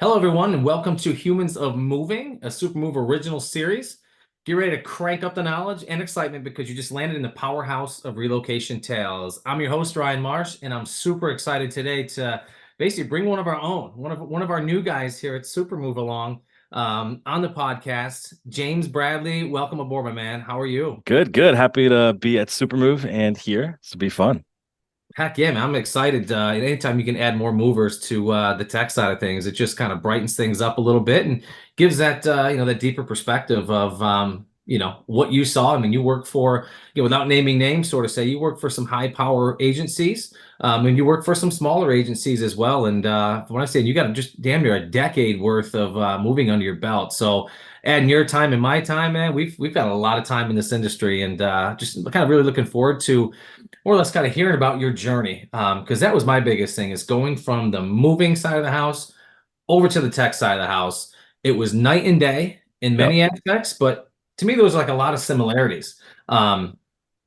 Hello, everyone, and welcome to Humans of Moving, a Supermove Original Series. Get ready to crank up the knowledge and excitement because you just landed in the powerhouse of relocation tales. I'm your host, Ryan Marsh, and I'm super excited today to basically bring one of our own, one of our new guys here at Supermove along on the podcast. James Bradley, welcome aboard, my man. How are you? Good, good. Happy to be at Supermove and here. This will be fun. Heck yeah, man. I'm excited. Anytime you can add more movers to the tech side of things, it just kind of brightens things up a little bit and gives that that deeper perspective of what you saw. I mean, you work for, without naming names, sort of say you work for some high power agencies, and you work for some smaller agencies as well. And when I say you got just damn near a decade worth of moving under your belt. So adding your time and my time, man, we've got a lot of time in this industry, and just kind of really looking forward to more or less kind of hearing about your journey. Because that was my biggest thing is going from the moving side of the house over to the tech side of the house. It was night and day in Yep. many aspects, but to me, there was like a lot of similarities. So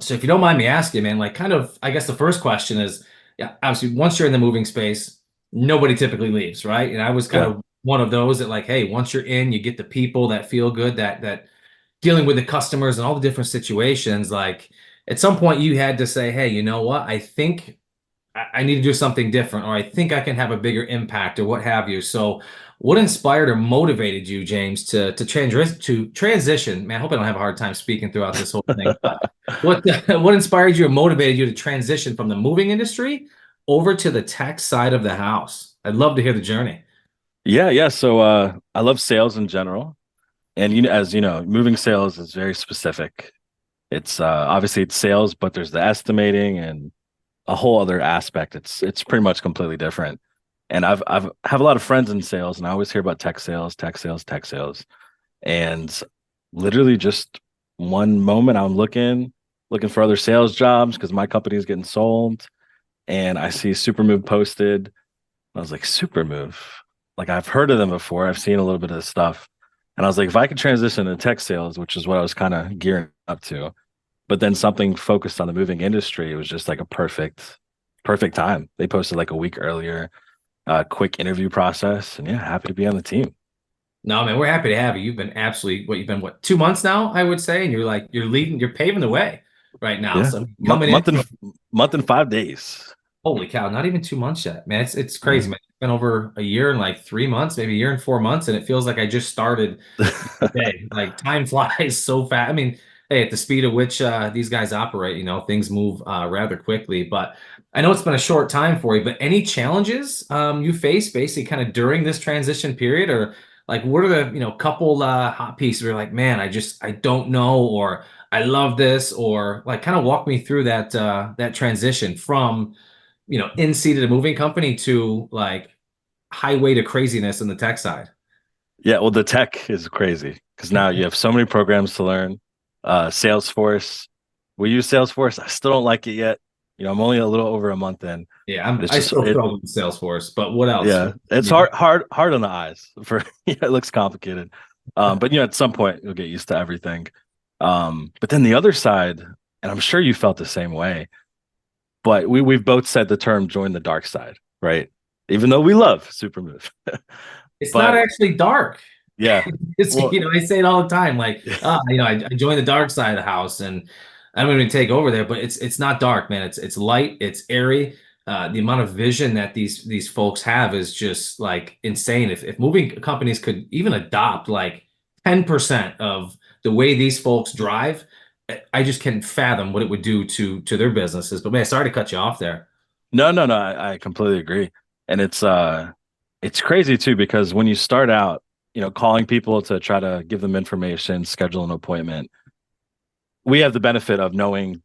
if you don't mind me asking, man, like kind of, I guess the first question is, yeah, obviously once you're in the moving space, nobody typically leaves, right? And I was kind Yeah. of one of those that like, hey, once you're in, you get the people that feel good, that dealing with the customers and all the different situations, like at some point you had to say, hey, you know what? I think I need to do something different, or I think I can have a bigger impact, or what have you. So, what inspired or motivated you, James, to transition? Man, I hope I don't have a hard time speaking throughout this whole thing. But what what inspired you or motivated you to transition from the moving industry over to the tech side of the house? I'd love to hear the journey. Yeah. So I love sales in general. And as you know, moving sales is very specific. It's obviously it's sales, but there's the estimating and a whole other aspect. It's pretty much completely different. And I've have a lot of friends in sales, and I always hear about tech sales, tech sales, tech sales. And literally just one moment I'm looking for other sales jobs because my company is getting sold. And I see Supermove posted. I was like, Supermove. Like I've heard of them before. I've seen a little bit of the stuff. And I was like, if I could transition to tech sales, which is what I was kind of gearing up to, but then something focused on the moving industry, it was just like a perfect time. They posted like a week earlier, quick interview process. And yeah, happy to be on the team. No, man, we're happy to have you. You've been absolutely you've been 2 months now, I would say, and you're leading, you're paving the way right now. Yeah. So Month coming in. month and month and 5 days. Holy cow, not even 2 months yet, man. It's Yeah. crazy, man. It's been over a year and like 3 months, maybe a year and 4 months, and it feels like I just started today. Like time flies so fast. I mean, hey, at the speed at which these guys operate, things move rather quickly. But I know it's been a short time for you, but any challenges you face basically kind of during this transition period, or like what are the couple hot pieces where you're like, man, I don't know, or I love this, or like kind of walk me through that transition from in seat at a moving company to like highway to craziness in the tech side. Yeah, well, the tech is crazy because now you have so many programs to learn. Salesforce, we use Salesforce. I still don't like it yet. I'm only a little over a month in, Yeah, but it's I just still it. struggle with Salesforce, but what else? Yeah, it's Yeah. hard on the eyes. For yeah, it looks complicated. But at some point you'll get used to everything. But then the other side, and I'm sure you felt the same way. But we've both said the term "join the dark side," right? Even though we love Supermove, It's not but actually dark. yeah, It's well, I say it all the time. Like, I joined the dark side of the house, and I'm going to take over there. But it's not dark, man. It's light. It's airy. The amount of vision that these folks have is just like insane. If moving companies could even adopt like 10% of the way these folks drive, I just can't fathom what it would do to their businesses. But man, sorry to cut you off there. no, I completely agree, and it's crazy too because when you start out, calling people to try to give them information, schedule an appointment, we have the benefit of knowing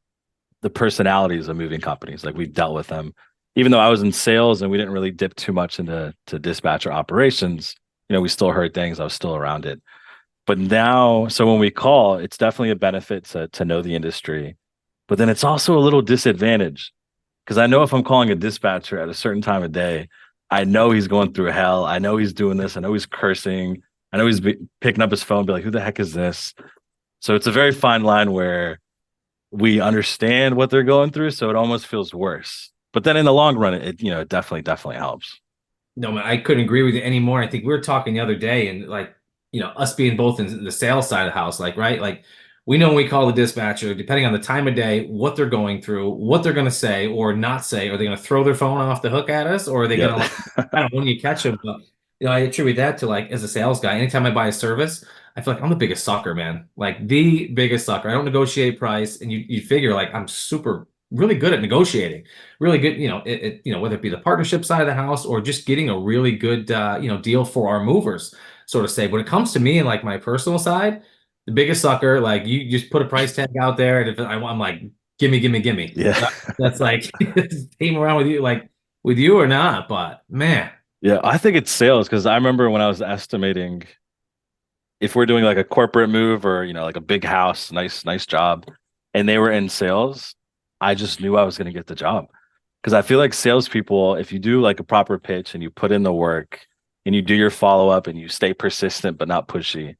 the personalities of moving companies. Like we've dealt with them. Even though I was in sales and we didn't really dip too much into dispatcher operations, we still heard things. I was still around it. But now, so when we call, it's definitely a benefit to know the industry. But then it's also a little disadvantage because I know if I'm calling a dispatcher at a certain time of day, I know he's going through hell. I know he's doing this. I know he's cursing. I know picking up his phone, be like, "Who the heck is this?" So it's a very fine line where we understand what they're going through, so it almost feels worse. But then in the long run, it definitely helps. No, man, I couldn't agree with you anymore. I think we were talking the other day, and like, us being both in the sales side of the house, like, right? Like, we know when we call the dispatcher, depending on the time of day, what they're going through, what they're going to say or not say. Are they going to throw their phone off the hook at us, or are they going Yeah. to, like, I don't know, when you catch them? But, I attribute that to, like, as a sales guy, anytime I buy a service, I feel like I'm the biggest sucker, man. Like, the biggest sucker. I don't negotiate price, and you figure, like, I'm super, really good at negotiating, really good, whether it be the partnership side of the house or just getting a really good, deal for our movers, sort of say. When it comes to me and like my personal side, the biggest sucker, like you just put a price tag out there, and if I'm like, gimme, gimme, gimme. Yeah. That's like came around with you, like with you or not, but man, Yeah. I think it's sales because I remember when I was estimating if we're doing like a corporate move or, like a big house, nice job, and they were in sales, I just knew I was going to get the job. Because I feel like salespeople, if you do like a proper pitch and you put in the work and you do your follow up and you stay persistent but not pushy,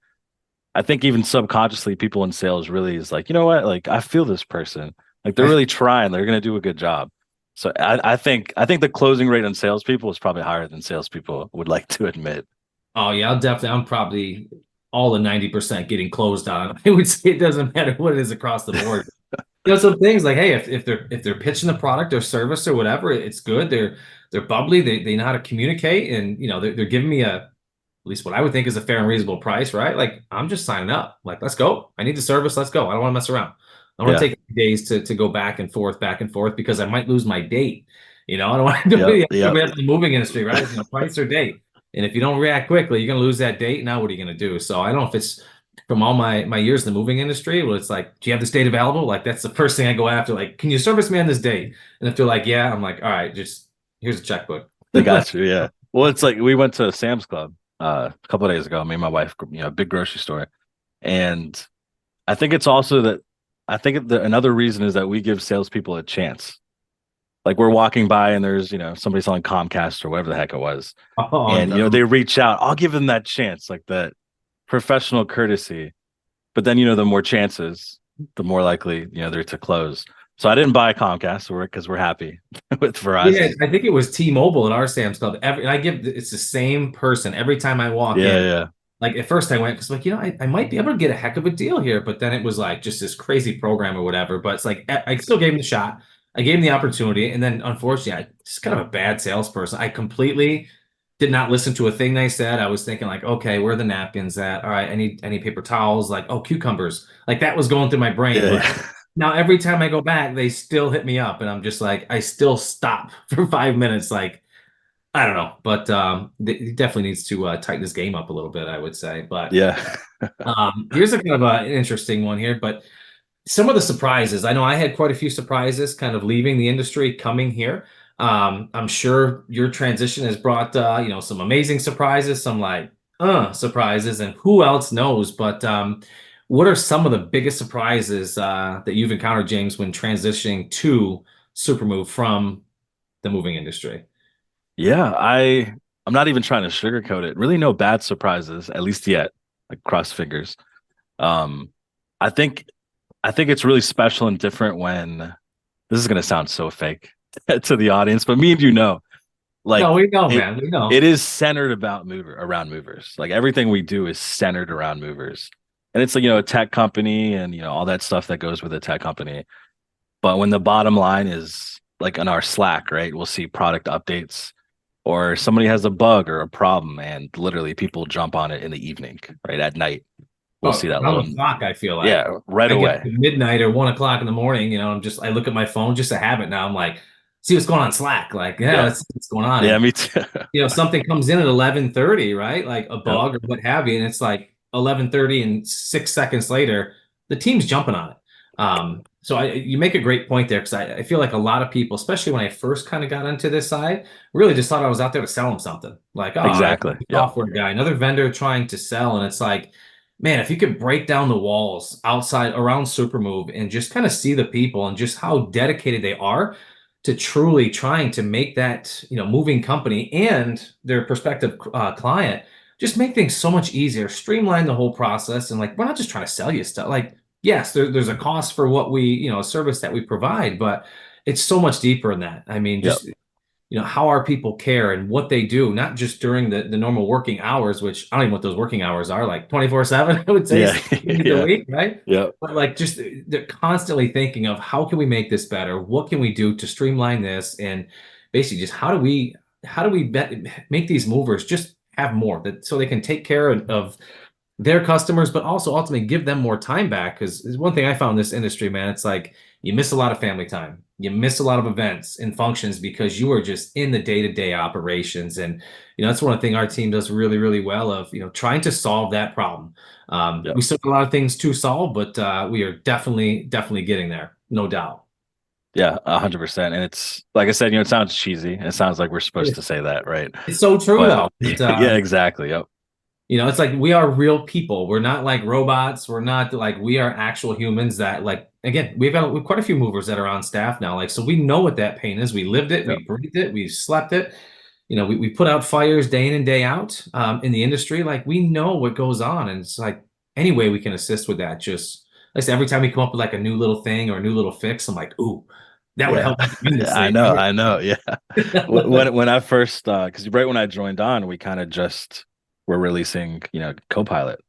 I think even subconsciously people in sales really is like, you know what? Like I feel this person. Like they're really trying. They're gonna do a good job. So I think the closing rate on salespeople is probably higher than salespeople would like to admit. oh yeah, I'm probably all the 90% getting closed on. I would say it doesn't matter what it is across the board. Some things like, hey, if they're pitching the product or service or whatever, it's good. They're bubbly. They know how to communicate, and they're giving me at least what I would think is a fair and reasonable price, right? Like I'm just signing up. Like let's go. I need the service. Let's go. I don't want to mess around. I don't want to Yeah. take days to go back and forth because I might lose my date. I don't want to do Yep. it. Yep. We have the moving industry, right? Price or date. And if you don't react quickly, you're gonna lose that date. Now what are you gonna do? So I don't know if it's from all my years in the moving industry, well, it's like, do you have this date available? Like that's the first thing I go after. Like, can you service me on this date? And if they're like, yeah, I'm like, all right, just here's a checkbook. They got you. Yeah. Well, it's like we went to Sam's Club a couple of days ago, me and my wife, big grocery store. And I think it's also that I think another reason is that we give salespeople a chance. Like we're walking by and there's, somebody selling Comcast or whatever the heck it was. Oh And, no. they reach out. I'll give them that chance, like that professional courtesy. But then, the more chances, the more likely, they're to close. So I didn't buy Comcast because we're happy with Yeah, Verizon. I think it was T-Mobile at our Sam's Club. It's the same person every time I walk Yeah, in. yeah, Like at first I went because like, I might be able to get a heck of a deal here, but then it was like just this crazy program or whatever. But it's like I still gave him the shot. I gave him the opportunity, and then unfortunately, I just kind of a bad salesperson. I completely did not listen to a thing they said. I was thinking like, okay, where are the napkins at? All right, I need paper towels. Like, oh, cucumbers. Like that was going through my brain. yeah, But yeah. now every time I go back, they still hit me up, and I'm just like, I still stop for 5 minutes. Like, I don't know, but he definitely needs to tighten his game up a little bit, I would say. But Yeah. here's a kind of an interesting one here. But some of the surprises, I know I had quite a few surprises kind of leaving the industry, coming here. I'm sure your transition has brought, some amazing surprises, some like, surprises, and who else knows? But what are some of the biggest surprises that you've encountered, James, when transitioning to Supermove from the moving industry? Yeah, I'm not even trying to sugarcoat it. Really no bad surprises, at least yet. Like cross fingers. Um, I think I think it's really special and different when this is gonna sound so fake to the audience, but me and No, like we know, it man. We know. it is centered about around movers. Like everything we do is centered around movers. And it's like, a tech company and all that stuff that goes with a tech company. But when the bottom line is like in our Slack, right? We'll see product updates or somebody has a bug or a problem and literally people jump on it in the evening, right? At night. We'll Oh, see that around little the clock, I feel like. yeah, right I get away. to midnight or 1 o'clock in the morning, I look at my phone just a habit now. I'm like, see what's going on Slack. Like, yeah, Yeah. let's see what's going on. Yeah, And me too. something comes in at 11:30, right? Like a Yep. bug or what have you, and it's like 11:30 and 6 seconds later, the team's jumping on it. So you make a great point there because I feel like a lot of people, especially when I first kind of got into this side, really just thought I was out there to sell them something. Like, oh, I'm Exactly. a Yep. software guy, another vendor trying to sell, and it's like, man, if you could break down the walls outside around Supermove and just kind of see the people and just how dedicated they are to truly trying to make that moving company and their prospective client just make things so much easier, streamline the whole process, and like we're not just trying to sell you stuff. Like yes, there's a cost for what we a service that we provide, but it's so much deeper than that. I mean, Yep. just how our people care and what they do, not just during the normal working hours, which I don't even know what those working hours are, like 24/7, I would say, Yeah. 7 days a Yeah. week, right? Yeah. But like just they're constantly thinking of how can we make this better? What can we do to streamline this? And basically just make these movers just have more that so they can take care of their customers, but also ultimately give them more time back. Because is one thing I found in this industry, man. It's like you miss a lot of family time, you miss a lot of events and functions because you are just in the day-to-day operations. And that's one thing our team does really, really well of trying to solve that problem. Yeah. We still have a lot of things to solve, but we are definitely getting there, no doubt. Yeah, 100%. And it's like I said, it sounds cheesy. It sounds like we're supposed to It- say that, right? It's so true But though. But, yeah, exactly. Yep. it's like we are real people. We're not like robots. We're not like we are actual humans that like again, we've quite a few movers that are on staff now. Like so we know what that pain is. We lived it, Yep. we breathed it, we slept it. We put out fires day in and day out in the industry. Like we know what goes on. And it's like any way we can assist with that. Just like I said, every time we come up with like a new little thing or a new little fix, I'm like, ooh, that would Yeah. help I tremendously, know. right? I know. Yeah. When I first because right when I joined on, we kind of just were releasing, Copilot,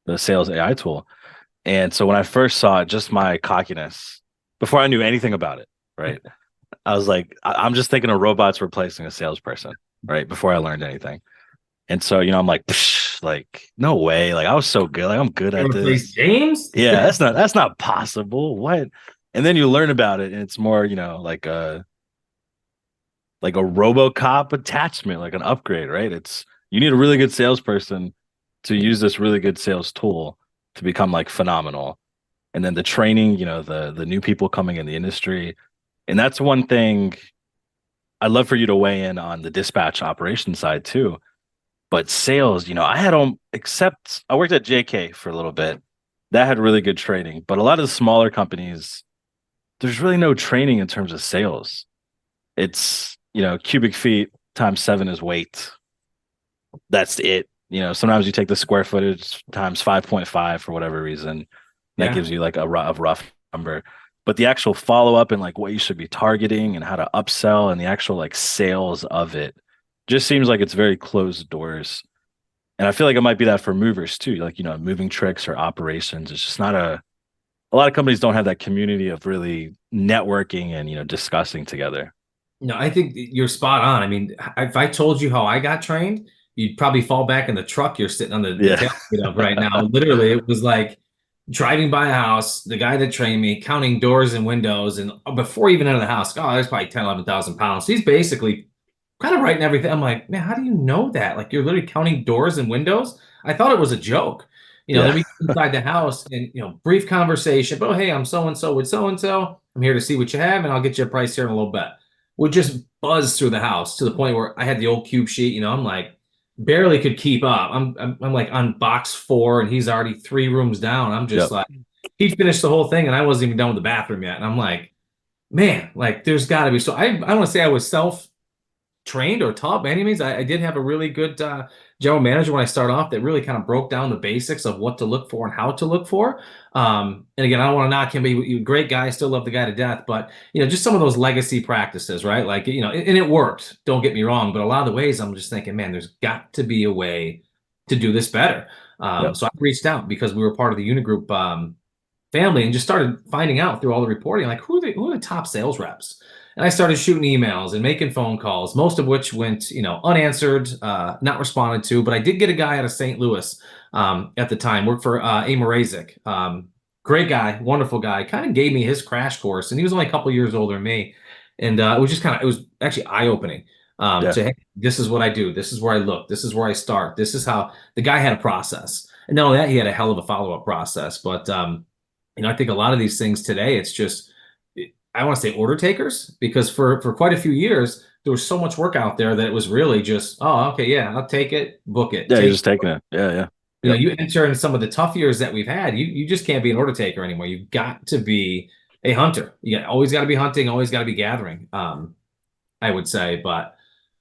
the sales AI tool. And so when I first saw it, just my cockiness before I knew anything about it, right? I was like, I'm just thinking of robots replacing a salesperson, right? Before I learned anything. And so, I'm like, psh, like, no way. Like I was so good. Like I'm good You at replace this. James? Yeah, that's not possible. What? And then you learn about it and it's more, like a RoboCop attachment, like an upgrade, right? It's you need a really good salesperson to use this really good sales tool to become like phenomenal. And then the training, the new people coming in the industry. And that's one thing I'd love for you to weigh in on the dispatch operation side too. But sales, I had them except I worked at JK for a little bit. That had really good training. But a lot of the smaller companies, there's really no training in terms of sales. It's, cubic feet times seven is weight. That's it. Sometimes you take the square footage times 5.5 for whatever reason. That Yeah. gives you like a rough number. But the actual follow up and like what you should be targeting and how to upsell and the actual like sales of it just seems like it's very closed doors. And I feel like it might be that for movers too, like, moving tricks or operations. It's just not a lot of companies don't have that community of really networking and, discussing together. No, I think you're spot on. I mean, if I told you how I got trained, you'd probably fall back in the truck you're sitting on the Yeah. tailgate of right now. Literally, it was like driving by a house, the guy that trained me, counting doors and windows, and before even into the house, oh, there's probably 10, 11,000 pounds. He's basically kind of writing everything. I'm like, man, how do you know that? Like you're literally counting doors and windows. I thought it was a joke. Then Yeah. we get inside the house and brief conversation. But oh, hey, I'm so and so with so and so. I'm here to see what you have, and I'll get you a price here in a little bit. Would just buzz through the house to the point where I had the old cube sheet. I'm like barely could keep up. I'm like on box 4, and he's already 3 rooms down. I'm just Yep. like he finished the whole thing, and I wasn't even done with the bathroom yet. And I'm like, man, like there's got to be. So I want to say I was self trained or taught by any means. I did have a really good general manager when I started off that really kind of broke down the basics of what to look for and how to look for. And again, I don't want to knock him, but he great guy. I still love the guy to death. But just some of those legacy practices, right? Like and it worked. Don't get me wrong, but a lot of the ways I'm just thinking, man, there's got to be a way to do this better. Yep. So I reached out because we were part of the Unigroup family and just started finding out through all the reporting, like who are the top sales reps? And I started shooting emails and making phone calls, most of which went, unanswered, not responded to. But I did get a guy out of St. Louis at the time, worked for A. Mrazek. Great guy, wonderful guy. Kind of gave me his crash course, and he was only a couple years older than me. And it was actually eye opening. Yeah. To hey, this is what I do. This is where I look. This is where I start. This is how the guy had a process. And not only that, he had a hell of a follow up process. But I think a lot of these things today, it's just I want to say order takers because for quite a few years there was so much work out there that it was really just oh okay yeah I'll take it book it Yeah. You're take just taking it. Yeah. Yeah. Yep. you enter in some of the tough years that we've had you just can't be an order taker anymore you've got to be a hunter always got to be hunting always got to be gathering I would say but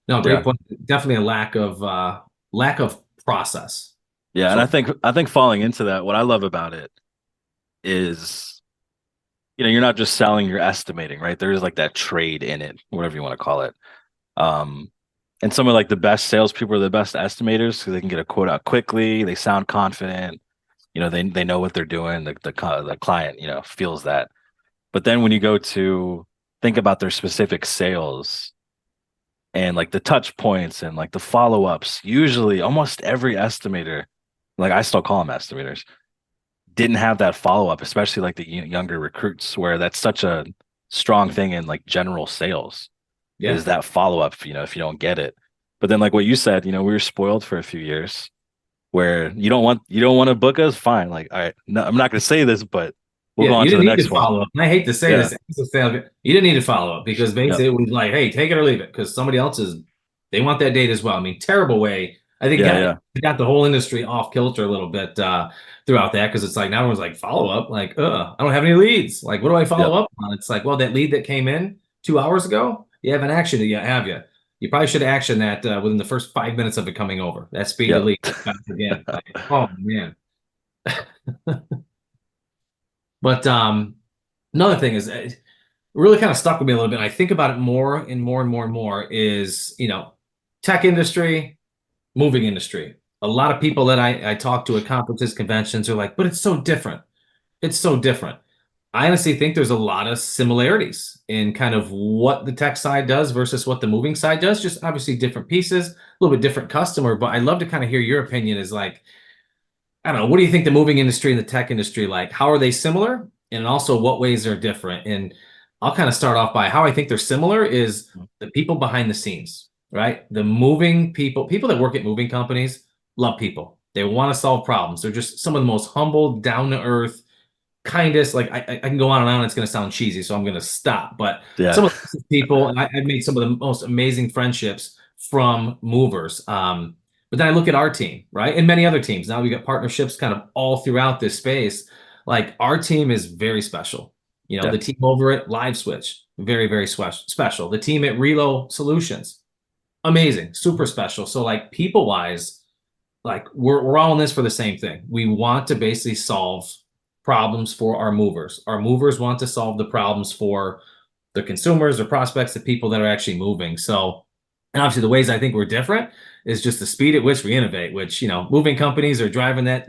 no great Yeah. point definitely a lack of process Yeah. And I so think I think falling into that, what I love about it is, you're not just selling, you're estimating, right? There's like that trade in it, whatever you want to call it. Um, and some of like the best salespeople are the best estimators because they can get a quote out quickly. They sound confident. They know what they're doing. The client, feels that. But then when you go to think about their specific sales and like the touch points and like the follow ups, usually almost every estimator, like I still call them estimators, didn't have that follow up, especially like the younger recruits, where that's such a strong thing in like general sales Yeah. is that follow up, if you don't get it. But then like what you said, we were spoiled for a few years where you don't want to book us, fine. Like, all right, no, I'm not gonna say this, but we'll Yeah, go on you to the didn't need to next one. follow up. And I hate to say Yeah. this, as a sales, you didn't need to follow up because Yep. basically it was like, hey, take it or leave it, because somebody else they want that date as well. I mean, terrible way. I think Yeah. Yeah. it got the whole industry off kilter a little bit throughout that because it's like now everyone's like follow up, like, I don't have any leads. Like, what do I follow Yep. up on? It's like, well, that lead that came in 2 hours ago, you haven't actioned it yet, have you? You probably should action that within the first 5 minutes of it coming over. That speed to Yep. lead. Again, like, oh man. But another thing is really kind of stuck with me a little bit. I think about it more and more and more and more is, tech industry, moving industry. A lot of people that I talk to at conferences, conventions are like, but it's so different. It's so different. I honestly think there's a lot of similarities in kind of what the tech side does versus what the moving side does. Just obviously different pieces, a little bit different customer. But I'd love to kind of hear your opinion is like, I don't know, what do you think the moving industry and the tech industry like? How are they similar? And also what ways are different? And I'll kind of start off by how I think they're similar is the people behind the scenes, right? The moving people that work at moving companies love people. They want to solve problems. They're just some of the most humble, down to earth, kindest. Like I can go on and on. It's going to sound cheesy, so I'm going to stop. But Yeah. some of the people, and I've made some of the most amazing friendships from movers. But then I look at our team, right, and many other teams. Now we got partnerships kind of all throughout this space. Like our team is very special. Yeah. The team over at Live Switch, very, very special. The team at Relo Solutions, amazing, super special. So like people wise, like we're all in this for the same thing. We want to basically solve problems for our movers. Our movers want to solve the problems for the consumers or prospects, the people that are actually moving. So, and obviously the ways I think we're different is just the speed at which we innovate, which, moving companies are driving that,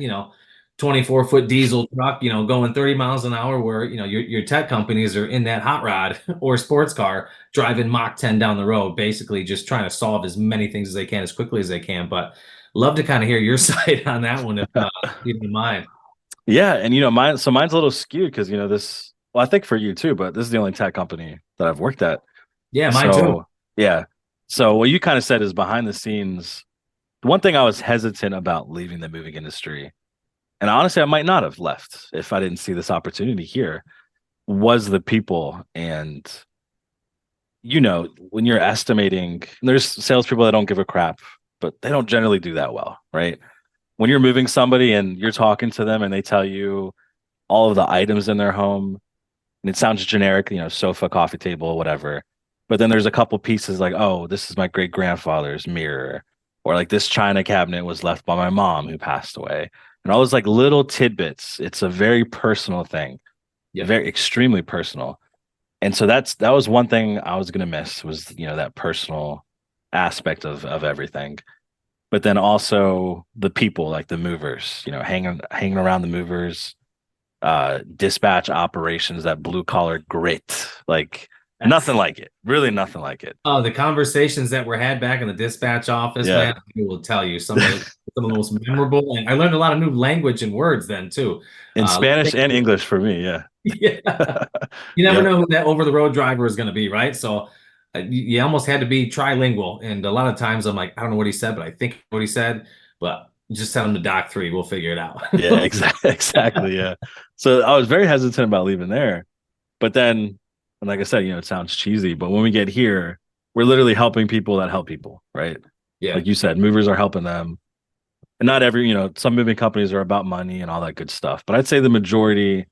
24-foot diesel truck, going 30 miles an hour where, your tech companies are in that hot rod or sports car driving Mach 10 down the road, basically just trying to solve as many things as they can as quickly as they can. But love to kind of hear your side on that one, if you don't mind. Yeah. And mine's a little skewed because this, well, I think for you too, but this is the only tech company that I've worked at. Yeah, mine too. So yeah. So what you kind of said is behind the scenes. The one thing I was hesitant about leaving the moving industry, and honestly, I might not have left if I didn't see this opportunity here, was the people. And when you're estimating, there's salespeople that don't give a crap, but they don't generally do that well, right? When you're moving somebody and you're talking to them and they tell you all of the items in their home, and it sounds generic, sofa, coffee table, whatever. But then there's a couple pieces like, oh, this is my great grandfather's mirror, or like this china cabinet was left by my mom who passed away, and all those like little tidbits. It's a very personal thing, Yeah. very extremely personal. And so that was one thing I was gonna miss was that personal aspect of everything. But then also the people, like the movers, hanging around the movers, dispatch operations, that blue collar grit, like That's nothing like it. Really nothing like it. Oh, the conversations that were had back in the dispatch office, Yeah. man, I will tell you some of the most memorable. And I learned a lot of new language and words then too. In Spanish and Things- English for me, yeah. yeah. You never Yep. know who that over the road driver is going to be, right? So you almost had to be trilingual. And a lot of times I'm like, I don't know what he said, but I think what he said, but just send him to Doc 3. We'll figure it out. Yeah, exactly. Exactly. Yeah. So I was very hesitant about leaving there. But then, and like I said, it sounds cheesy, but when we get here, we're literally helping people that help people, right? Yeah. Like you said, movers are helping them. And not every, some moving companies are about money and all that good stuff. But I'd say the majority,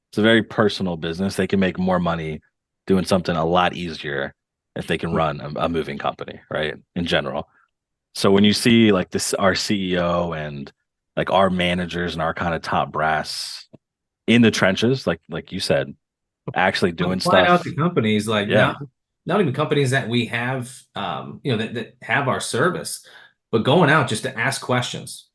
it's a very personal business. They can make more money doing something a lot easier if they can run a moving company, right? In general. So when you see like this, our CEO and like our managers and our kind of top brass in the trenches, like you said, actually doing Flying out stuff. to companies like Yeah. not not even companies that we have, that have our service, but going out just to ask questions,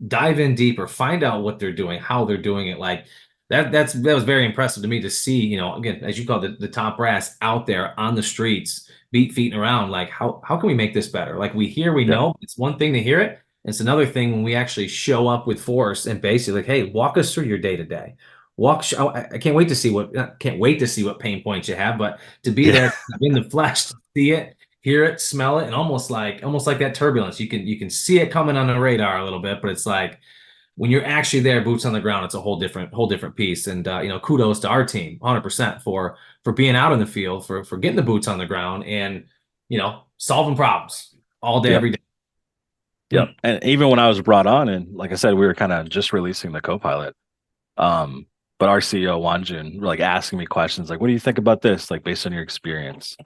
dive in deeper, find out what they're doing, how they're doing it. Like that was very impressive to me to see, again, as you call it, the top brass out there on the streets, beat feet around. Like how can we make this better? Like we Yeah. know it's one thing to hear it. It's another thing when we actually show up with force and basically like, hey, walk us through your day to day. I can't wait to see can't wait to see what pain points you have, but to be Yeah. there in the flesh, to see it, hear it, smell it, and almost like that turbulence. You can see it coming on the radar a little bit, but it's like when you're actually there, boots on the ground, it's a whole different piece. And kudos to our team, 100% for being out in the field, for getting the boots on the ground, and solving problems all day, Yep. every day. Yep. And even when I was brought on, and like I said, we were kind of just releasing the co-pilot. Um, but our CEO Wanjun like asking me questions like, "What do you think about this?" Like based on your experience.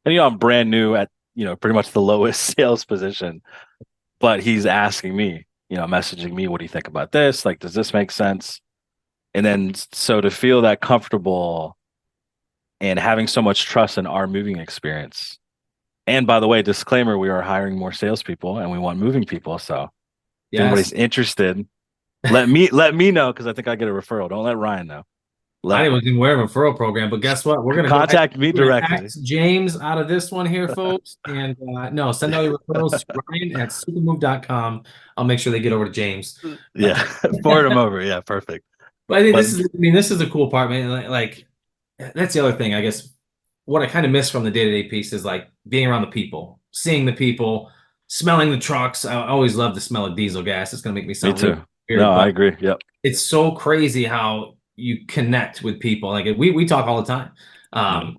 And I'm brand new at pretty much the lowest sales position, but he's asking me, messaging me, "What do you think about this? Like, does this make sense?" And then so to feel that comfortable and having so much trust in our moving experience. And by the way, disclaimer: we are hiring more salespeople and we want moving people. So if Yes. anybody's interested, let me know because I think I get a referral. Don't let Ryan know. I Let didn't even aware of a referral program, but guess what? We're gonna go ahead. contact me We're gonna directly. X James out of this one here, folks. And no, send all your referrals to Ryan at supermove.com. I'll make sure they get over to James. But Yeah, forward them over. Yeah, perfect. but I think But this is the cool part, man. Like that's the other thing, I guess. What I kind of miss from the day-to-day piece is like being around the people, seeing the people, smelling the trucks. I always love the smell of diesel gas. It's gonna make me me sound really too. No, weird, I but agree. Yep. it's so crazy how you connect with people. Like we talk all the time. Yep. Um,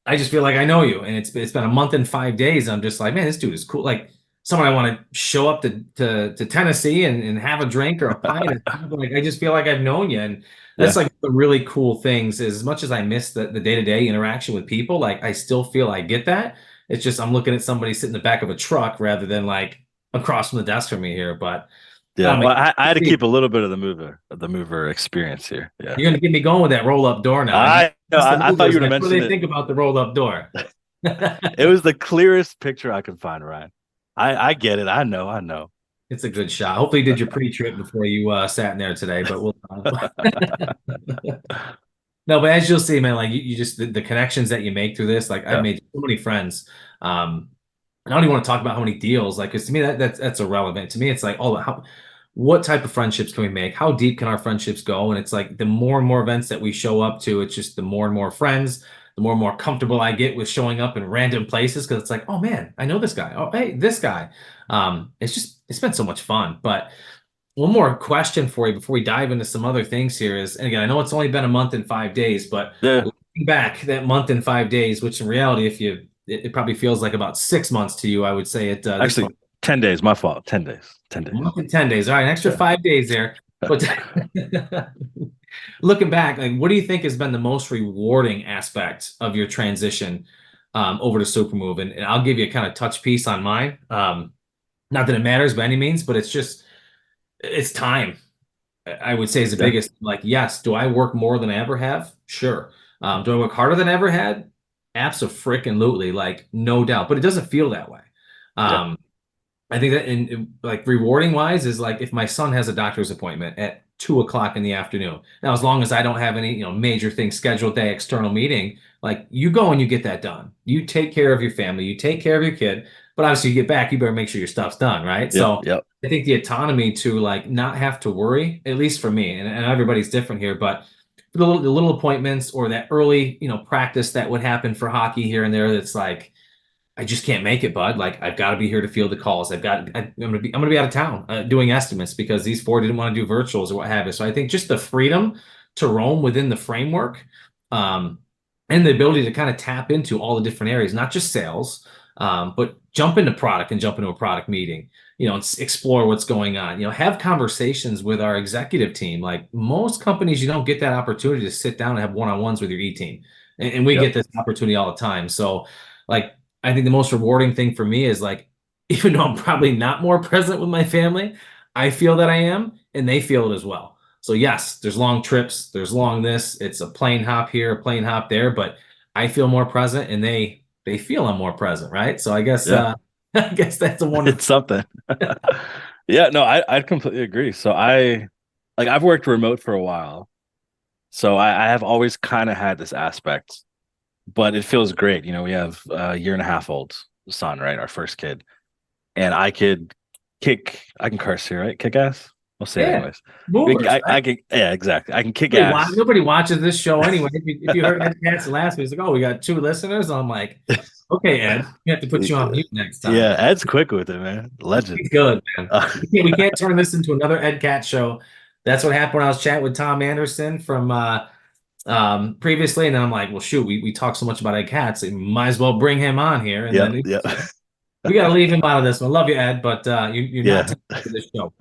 I just feel like I know you, and it's been a month and 5 days. I'm just like, man, this dude is cool. Like someone I want to show up to Tennessee and have a drink or a pint. Like I just feel like I've known you, and that's Yeah. like the really cool things. Is as much as I miss the day-to-day interaction with people, like I still feel I get that. It's just I'm looking at somebody sitting in the back of a truck rather than like across from the desk from me here. But Yeah. Well, like, I had to keep a little bit of the mover experience here. Yeah. you're gonna get me going with that roll-up door now. I I know. ask the I thought you movers, would have man, what do mentioned they it. think about the roll-up door? It was the clearest picture I could find, Ryan. I get it. I know. I know. It's a good shot. Hopefully, you did your pre-trip before you sat in there today. But we'll. No, but as you'll see, man, like you just the connections that you make through this. Like I've Yeah. made so many friends. I don't even want to talk about how many deals. Like, because to me that's irrelevant. To me, it's like, what type of friendships can we make? How deep can our friendships go? And it's like the more and more events that we show up to, it's just the more and more friends, the more and more comfortable I get with showing up in random places because it's like, oh man, I know this guy. Oh, hey, this guy. It's been so much fun. But one more question for you before we dive into some other things here is, and again, I know it's only been a month and 5 days, but Yeah. looking back that month and 5 days, which in reality, it probably feels like about 6 months to you, I would say at this point. Actually, 10 days. My fault. 10 days. 10 days. A month and 10 days. All right, an extra Yeah. 5 days there. But looking back, like what do you think has been the most rewarding aspect of your transition over to Supermove? And I'll give you a kind of touch piece on mine. Not that it matters by any means, but it's time. I would say is the Yeah. biggest. Like, yes, do I work more than I ever have? Sure. Do I work harder than I ever had? Absolutely, like no doubt. But it doesn't feel that way. Yeah. Um, I think that in like rewarding wise is like if my son has a doctor's appointment at 2 o'clock in the afternoon. Now, as long as I don't have any, major things scheduled day, external meeting, like you go and you get that done. You take care of your family, you take care of your kid, but obviously you get back, you better make sure your stuff's done, right? Yep. So Yep. I think the autonomy to like not have to worry, at least for me, and everybody's different here, but the little appointments or that early, practice that would happen for hockey here and there, that's like I just can't make it, bud. Like I've got to be here to field the calls. I'm gonna be out of town doing estimates because these four didn't want to do virtuals or what have you. So I think just the freedom to roam within the framework, um, and the ability to kind of tap into all the different areas, not just sales, but jump into product and jump into a product meeting. Explore what's going on. Have conversations with our executive team. Like most companies, you don't get that opportunity to sit down and have one-on-ones with your E team, and we Yep. get this opportunity all the time. So, like I think the most rewarding thing for me is like, even though I'm probably not more present with my family, I feel that I am, and they feel it as well. So yes, there's long trips, there's long this, it's a plane hop here, a plane hop there, but I feel more present, and they feel I'm more present, right? So I guess Yeah, I guess that's a wonderful. it's something. Yeah, no, I'd completely agree. So I've worked remote for a while. So I have always kind of had this aspect, but it feels great. We have a year and a half old son, right? Our first kid. And I can curse here, right? Kick ass. I'll say it Yeah, anyways. movers, I right? can, yeah, exactly. I can kick ass. Nobody watches this show anyway. If you heard Ed Cat's last week, it's like, oh, we got two listeners. I'm like, okay, Ed, we have to put you on mute next time. Yeah, Ed's quick with it, man. He's Legend. good, man. Uh, We can't turn this into another Ed Cat show. That's what happened when I was chatting with Tom Anderson from previously, and then I'm like, well, shoot, we talk so much about Ed Cats, so might as well bring him on here. And yep, then yep. we got to leave him out of this one. Love you, Ed, but you're not Yeah. taking to this show.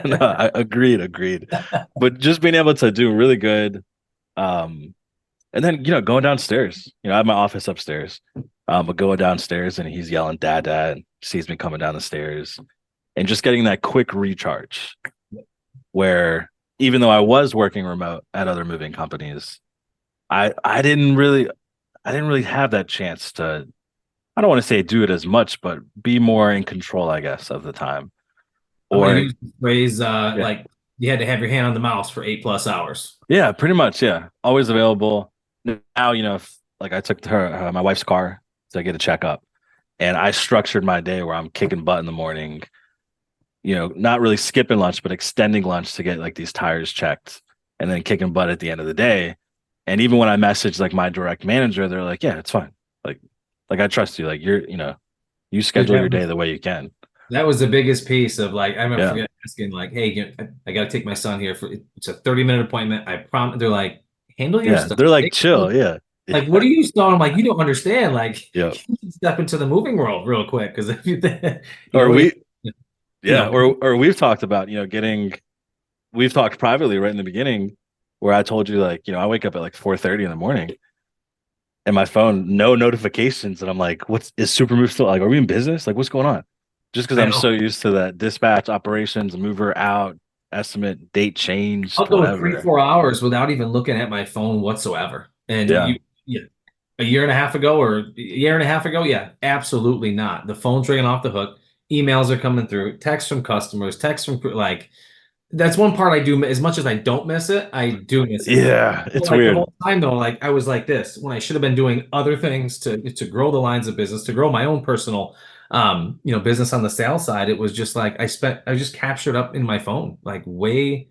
No, I agreed, agreed. But just being able to do really good, um, and then going downstairs. I have my office upstairs. But going downstairs and he's yelling, "Dad, Dad," sees me coming down the stairs, and just getting that quick recharge where even though I was working remote at other moving companies, I didn't really have that chance to, I don't want to say do it as much, but be more in control, I guess, of the time. I'm gonna Or use the phrase yeah, like you had to have your hand on the mouse for 8+ hours. yeah, pretty much, yeah, always available. Now, if, like I took my wife's car to get a checkup, and I structured my day where I'm kicking butt in the morning. Not really skipping lunch, but extending lunch to get like these tires checked, and then kicking butt at the end of the day. And even when I message like my direct manager, they're like, "Yeah, it's fine. Like, I trust you. Like, you Dude, schedule your day the way you can." that was the biggest piece of like I remember Yeah, forgetting asking like, hey, I got to take my son here for it's a 30-minute appointment. I promise. They're like, handle your yeah. stuff. They're like, chill. Yeah, Like, what yeah, are you still? I'm like, you don't understand. Like, yeah. you can step into the moving world real quick because if you, Or we, we, you yeah, know, or we've talked about we've talked privately right in the beginning, where I told you like I wake up at like 4:30 in the morning, and my phone no notifications, and I'm like, what's is Supermove still like? Are we in business? Like, what's going on? Just because I I'm so know. used to that dispatch operations, mover out, estimate, date changed, I'll go three, whatever. 4 hours without even looking at my phone whatsoever. And Yeah, yeah, a year and a half ago or a year and a half ago, yeah, absolutely not. The phone's ringing off the hook. Emails are coming through, texts from customers, texts from like that's one part I do. As much as I don't miss it, I do miss it. yeah, Well, it's like the weird. whole time though, like I was like this when I should have been doing other things to grow the lines of business, to grow my own personal business on the sales side. It was just like I was just captured up in my phone, like way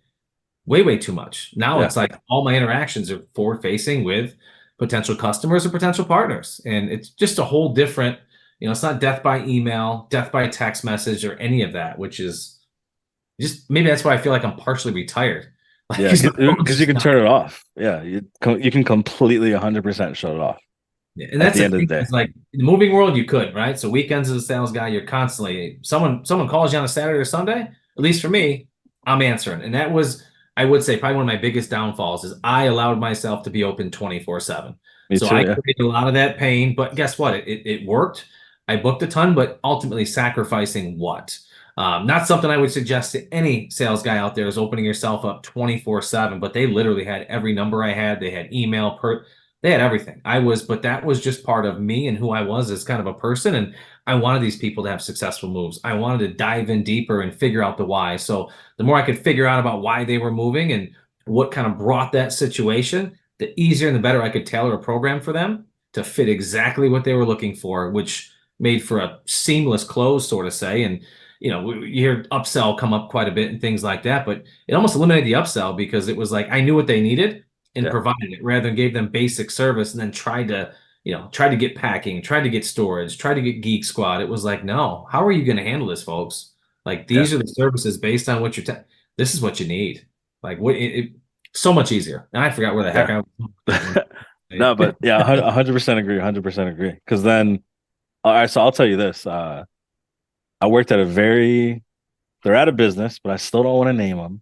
too much. Now Yeah, it's like all my interactions are forward facing with potential customers or potential partners. And it's just a whole different, it's not death by email, death by text message or any of that, which is just maybe that's why I feel like I'm partially retired. Like, yeah, because my phone's because you just can not. turn it off. Yeah, you can completely 100% shut it off Yeah, and at that's the the end of thing the day. is like in the moving world, you could, right? So weekends as a sales guy, you're constantly someone calls you on a Saturday or Sunday. At least for me, I'm answering, and that was I would say probably one of my biggest downfalls is I allowed myself to be open 24/7. Me So too. I Yeah, created a lot of that pain, but guess what? It worked. I booked a ton, but ultimately sacrificing what? Not something I would suggest to any sales guy out there is opening yourself up 24/7, but they literally had every number I had. They had email they had everything. But that was just part of me and who I was as kind of a person. And I wanted these people to have successful moves. I wanted to dive in deeper and figure out the why. So the more I could figure out about why they were moving and what kind of brought that situation, the easier and the better I could tailor a program for them to fit exactly what they were looking for, which made for a seamless close, sort of say. And you hear upsell come up quite a bit and things like that, but it almost eliminated the upsell because it was like I knew what they needed and yeah, provided it rather than gave them basic service and then tried to get packing, tried to get storage, tried to get Geek Squad. It was like, no, how are you going to handle this, folks? Like yeah, these are the services based on what this is what you need. Like so much easier. And I forgot where the heck yeah. I was. No, but yeah, 100% agree, 100% agree. Because then, all right, so I'll tell you this. I worked at they're out of business, but I still don't want to name them.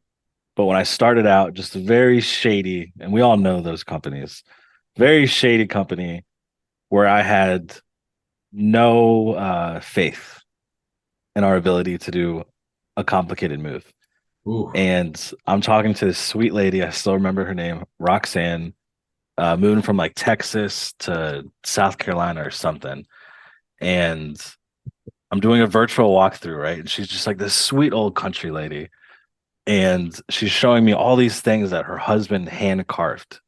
But when I started out, just very shady, and we all know those companies, very shady company where I had no faith in our ability to do a complicated move. Ooh, And I'm talking to this sweet lady. I still remember her name, Roxanne. moving from like Texas to South Carolina or something. And I'm doing a virtual walkthrough, right? And she's just like this sweet old country lady. And she's showing me all these things that her husband hand carved,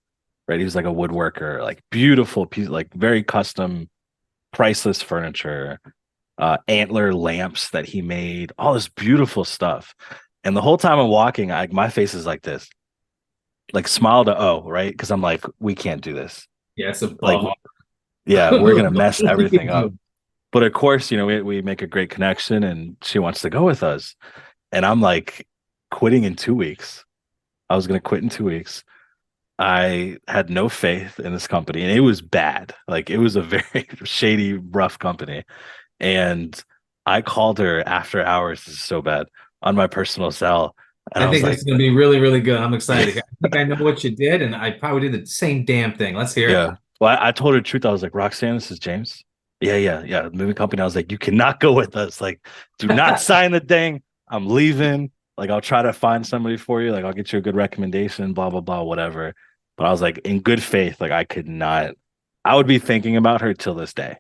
right? He was like a woodworker, like beautiful piece, like very custom, priceless furniture, antler lamps that he made, all this beautiful stuff. And the whole time I'm walking, my face is like this, like smile to O, right? Because I'm like, we can't do this. Yeah, it's Like, above yeah, we're gonna mess all we everything can up. do. But of course, we make a great connection, and she wants to go with us. And I'm like, quitting in 2 weeks. I was gonna quit in 2 weeks. I had no faith in this company, and it was bad. Like it was a very shady, rough company. And I called her after hours. This is so bad on my personal cell, and I I was think this like, is going to be really, really good. I'm excited to hear. I think I know what you did, and I probably did the same damn thing. Let's hear it. "Yeah." Well, I told her the truth. I was like, "Roxanne, this is James. Yeah, yeah, yeah. The moving company." I was like, "You cannot go with us. Like, do not sign the thing. I'm leaving. Like, I'll try to find somebody for you. Like, I'll get you a good recommendation. Blah blah blah, whatever." But I was like, in good faith, like I could not. I would be thinking about her till this day,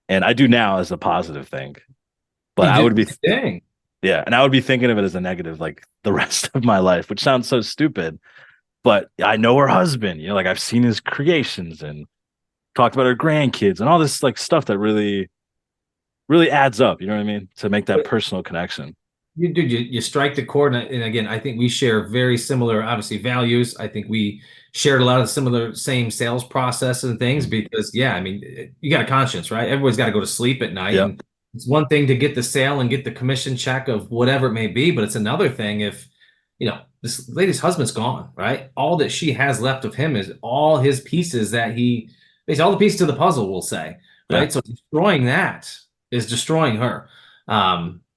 and I do now as a positive thing. But You I did would be, the thing. yeah, and I would be thinking of it as a negative, like the rest of my life, which sounds so stupid. But I know her husband. Like I've seen his creations and talked about her grandkids and all this like stuff that really, really adds up. You know what I mean? To make that personal connection. You strike the chord, and again, I think we share very similar, obviously, values. I think we shared a lot of similar, same sales process and things Mhm. because, yeah, I mean, you got a conscience, right? Everybody's got to go to sleep at night, Yeah, and it's one thing to get the sale and get the commission check of whatever it may be, but it's another thing if, this lady's husband's gone, right? All that she has left of him is all his pieces that basically all the pieces to the puzzle, we'll say, yeah, right? So destroying that is destroying her.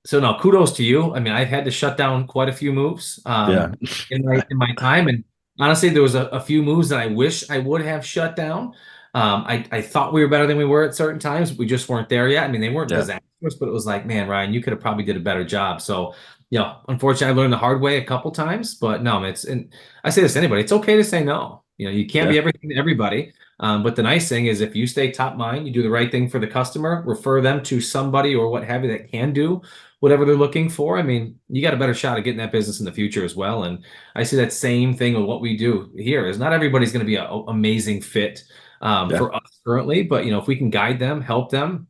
So no, kudos to you. I mean, I've had to shut down quite a few moves yeah, in my time, and honestly, there was a few moves that I wish I would have shut down. I thought we were better than we were at certain times. We just weren't there yet. I mean, they weren't yeah, disastrous, but it was like, man, Ryan, you could have probably did a better job. So, unfortunately, I learned the hard way a couple times. But no, and I say this to anybody, it's okay to say no. You can't yeah, be everything to everybody. But the nice thing is if you stay top mind, you do the right thing for the customer, refer them to somebody or what have you that can do whatever they're looking for. I mean, you got a better shot at getting that business in the future as well. And I see that same thing with what we do here is not everybody's going to be an amazing fit yeah, for us currently, but if we can guide them, help them,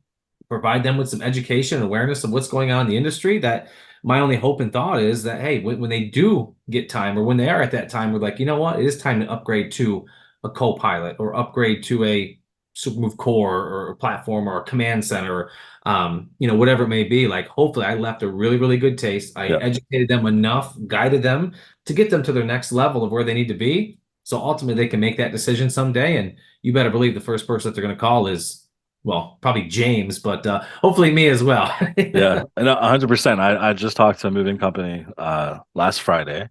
provide them with some education and awareness of what's going on in the industry, that my only hope and thought is that, hey, when they do get time or when they are at that time, we're like, you know what, it is time to upgrade to a co-pilot or upgrade to a Supermove core or a platform or a command center, whatever it may be. Like, hopefully, I left a really, really good taste. I yeah, educated them enough, guided them to get them to their next level of where they need to be. So ultimately, they can make that decision someday. And you better believe the first person that they're going to call is, well, probably James, but hopefully me as well. yeah. And 100%. I just talked to a moving company last Friday,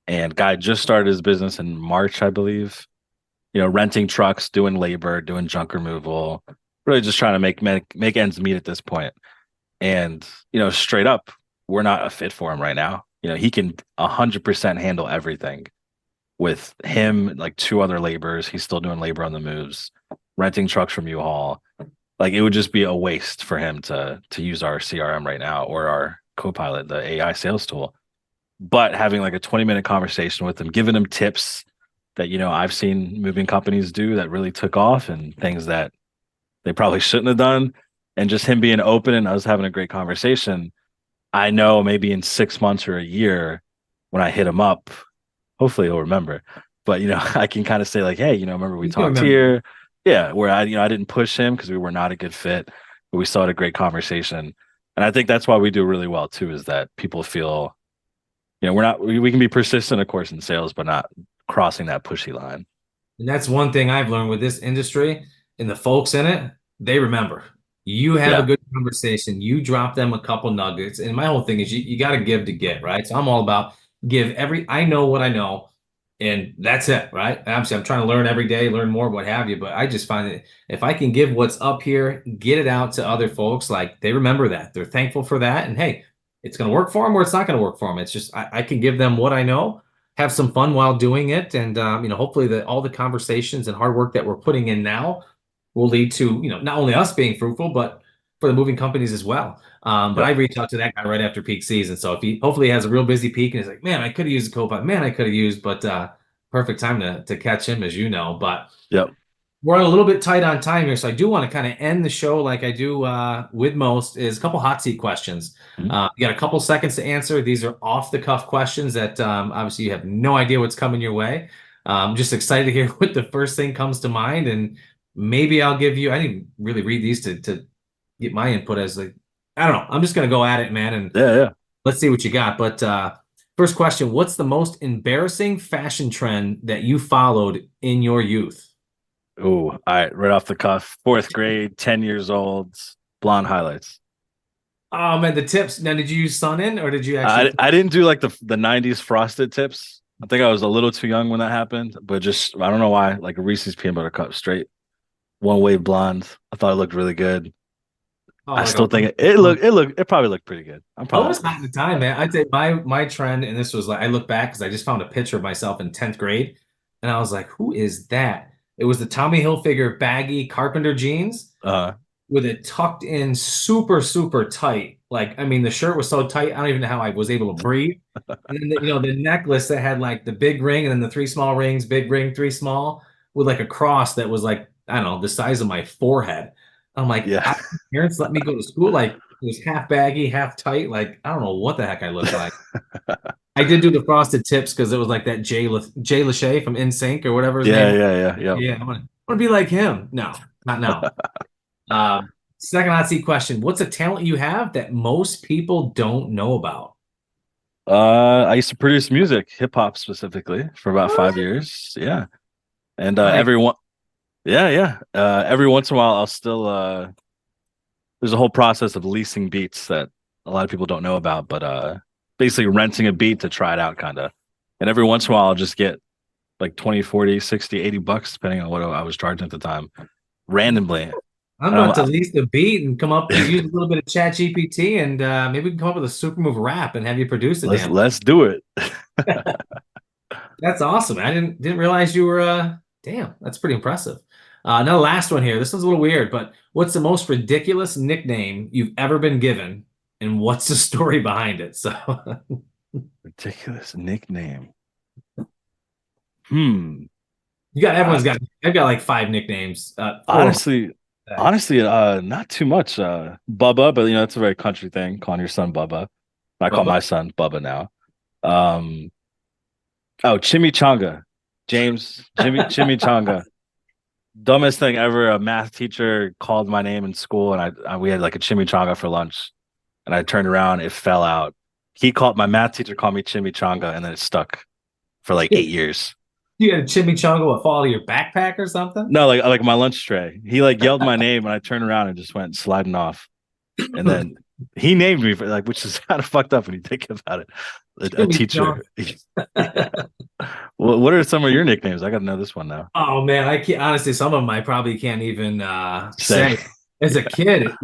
and guy just started his business in March, I believe. Renting trucks, doing labor, doing junk removal, really just trying to make ends meet at this point. And straight up, we're not a fit for him right now. He can 100% handle everything with him, like two other laborers. He's still doing labor on the moves, renting trucks from U-Haul. Like it would just be a waste for him to use our CRM right now or our Copilot, the AI sales tool. But having like a 20-minute conversation with him, giving him tips that I've seen moving companies do that really took off and things that they probably shouldn't have done, and just him being open and us having a great conversation. I know maybe in 6 months or a year when I hit him up, hopefully he'll remember. But I can kind of say like, hey, remember we You can talked remember. here? Yeah, where I didn't push him because we were not a good fit, but we still had a great conversation. And I think that's why we do really well too, is that people feel, we can be persistent, of course, in sales, but not crossing that pushy line. And that's one thing I've learned with this industry and the folks in it, they remember. You have a Yeah, good conversation, you drop them a couple nuggets. And my whole thing is you got to give to get, right? So I'm all about I know what I know, and that's it, right? Obviously, I'm trying to learn every day, learn more, what have you. But I just find that if I can give what's up here, get it out to other folks, like they remember that. They're thankful for that. And hey, it's going to work for them or it's not going to work for them. It's just I can give them what I know, have some fun while doing it. And, hopefully that all the conversations and hard work that we're putting in now will lead to, not only us being fruitful, but for the moving companies as well. But I Yep. reached out to that guy right after peak season. So if he hopefully has a real busy peak and he's like, man, I could have used a co-pilot. Man, I could have used, but perfect time to catch him, as you know. But Yep. we're a little bit tight on time here, so I do want to kind of end the show like I do with most, is a couple hot seat questions. Mhm. You got a couple seconds to answer. These are off the cuff questions that obviously you have no idea what's coming your way. I'm just excited to hear what the first thing comes to mind, and maybe I'll give you. I didn't really read these to get my input as like I don't know. I'm just gonna go at it, man, and Yeah, yeah. let's see what you got. But first question: what's the most embarrassing fashion trend that you followed in your youth? Oh, all right, right off the cuff. Fourth grade, 10 years old, blonde highlights. Oh man, the tips. Now, did you use sun in or did you actually? I didn't do like the 90s frosted tips. I think I was a little too young when that happened, but just I don't know why, like a Reese's peanut butter cup, straight one wave blonde. I thought it looked really good. Oh, I like still a think it probably looked pretty good. I'm what proud was of it. hot at the time, man? I'd say my trend, and this was like I look back because I just found a picture of myself in 10th grade, and I was like, who is that? It was the Tommy Hilfiger baggy carpenter jeans Uh with it tucked in super, super tight. Like, I mean, the shirt was so tight, I don't even know how I was able to breathe. And then the necklace that had like the big ring and then the three small rings, big ring, three small, with like a cross that was like, I don't know, the size of my forehead. I'm like, yeah. parents let me go to school like it was half baggy, half tight. Like, I don't know what the heck I looked like. I did do the frosted tips because it was like that Jay Lachey from NSYNC or whatever his name Yeah, was. yeah, yeah, yeah. Yeah, I want to be like him. No, not now. Second hot seat question. What's a talent you have that most people don't know about? I used to produce music, hip hop specifically, for about 5 years. Yeah. And Like, yeah, yeah. Every once in a while I'll still there's a whole process of leasing beats that a lot of people don't know about, but basically renting a beat to try it out kind of. And every once in a while I'll just get like 20, 40, 60, 80 bucks depending on what I was charging at the time randomly. And I'm I'm about to lease the beat and come up use a little bit of Chat GPT and maybe we can come up with a Supermove rap and have you produce the damn. let's do it. That's awesome. I didn't realize you were damn, that's pretty impressive. Now the last one here. This one's a little weird, but what's the most ridiculous nickname you've ever been given and what's the story behind it? So Ridiculous nickname. Hmm. you got Uh, everyone's got I've got like five nicknames. Four of honestly, them. honestly, not too much. Bubba, but that's a very country thing, calling your son Bubba. I call Bubba. my son Bubba now. Um, oh, Chimichanga. James, Jimmy Chimichanga. Dumbest thing ever. A math teacher called my name in school, and we had like a chimichanga for lunch, and I turned around, it fell out. My math teacher called me Chimichanga, and then it stuck for like 8 years. You had a chimichanga would fall out of your backpack or something? No, like my lunch tray. He like yelled my name, and I turned around and just went sliding off. And then he named me for like, which is kind of fucked up when you think about it. A Chimichanga. teacher. What are some of your nicknames? I got to know this one now. Oh man, I can't honestly. Some of them I probably can't even Say, say. As a kid, it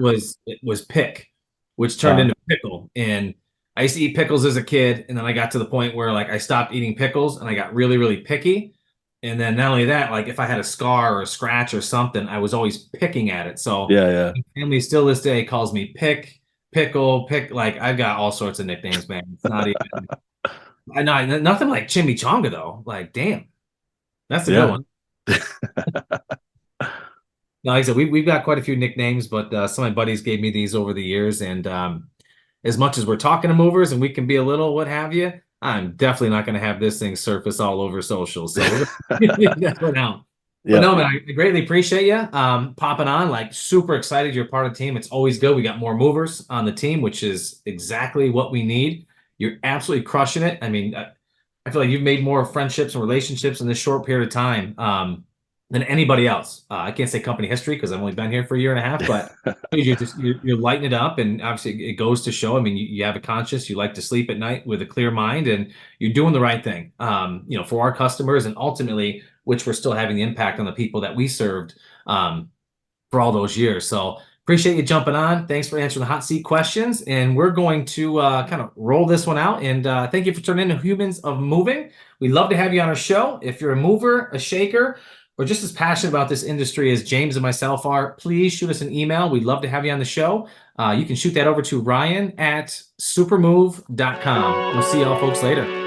was pick, which turned uh, into pickle. And I used to eat pickles as a kid, and then I got to the point where like I stopped eating pickles, and I got really really picky. And then not only that, like if I had a scar or a scratch or something, I was always picking at it. So yeah, yeah, my family still this day calls me pick, pickle, pick. Like I've got all sorts of nicknames, man. It's not even. I know nothing like chimichanga though. Like damn, that's a good yeah. one. No, like I said, we've got quite a few nicknames, but some of my buddies gave me these over the years. And as much as we're talking to movers and we can be a little what have you, I'm definitely not going to have this thing surface all over social. So we're going to leave that one out. But Yeah. no, man, I greatly appreciate you popping on. Like super excited you're part of the team. It's always good. We got more movers on the team, which is exactly what we need. You're absolutely crushing it. I mean, I feel like you've made more friendships and relationships in this short period of time than anybody else. I can't say company history because I've only been here for a year and a half, but you're lighting it up, and obviously it goes to show. I mean, you have a conscience. You like to sleep at night with a clear mind, and you're doing the right thing. For our customers, and ultimately, which we're still having the impact on the people that we served for all those years. So Appreciate you jumping on. Thanks for answering the hot seat questions. And we're going to kind of roll this one out. And thank you for turning into Humans of Moving. We'd love to have you on our show. If you're a mover, a shaker, or just as passionate about this industry as James and myself are, please shoot us an email. We'd love to have you on the show. You can shoot that over to Ryan at supermove.com. We'll see y'all folks later.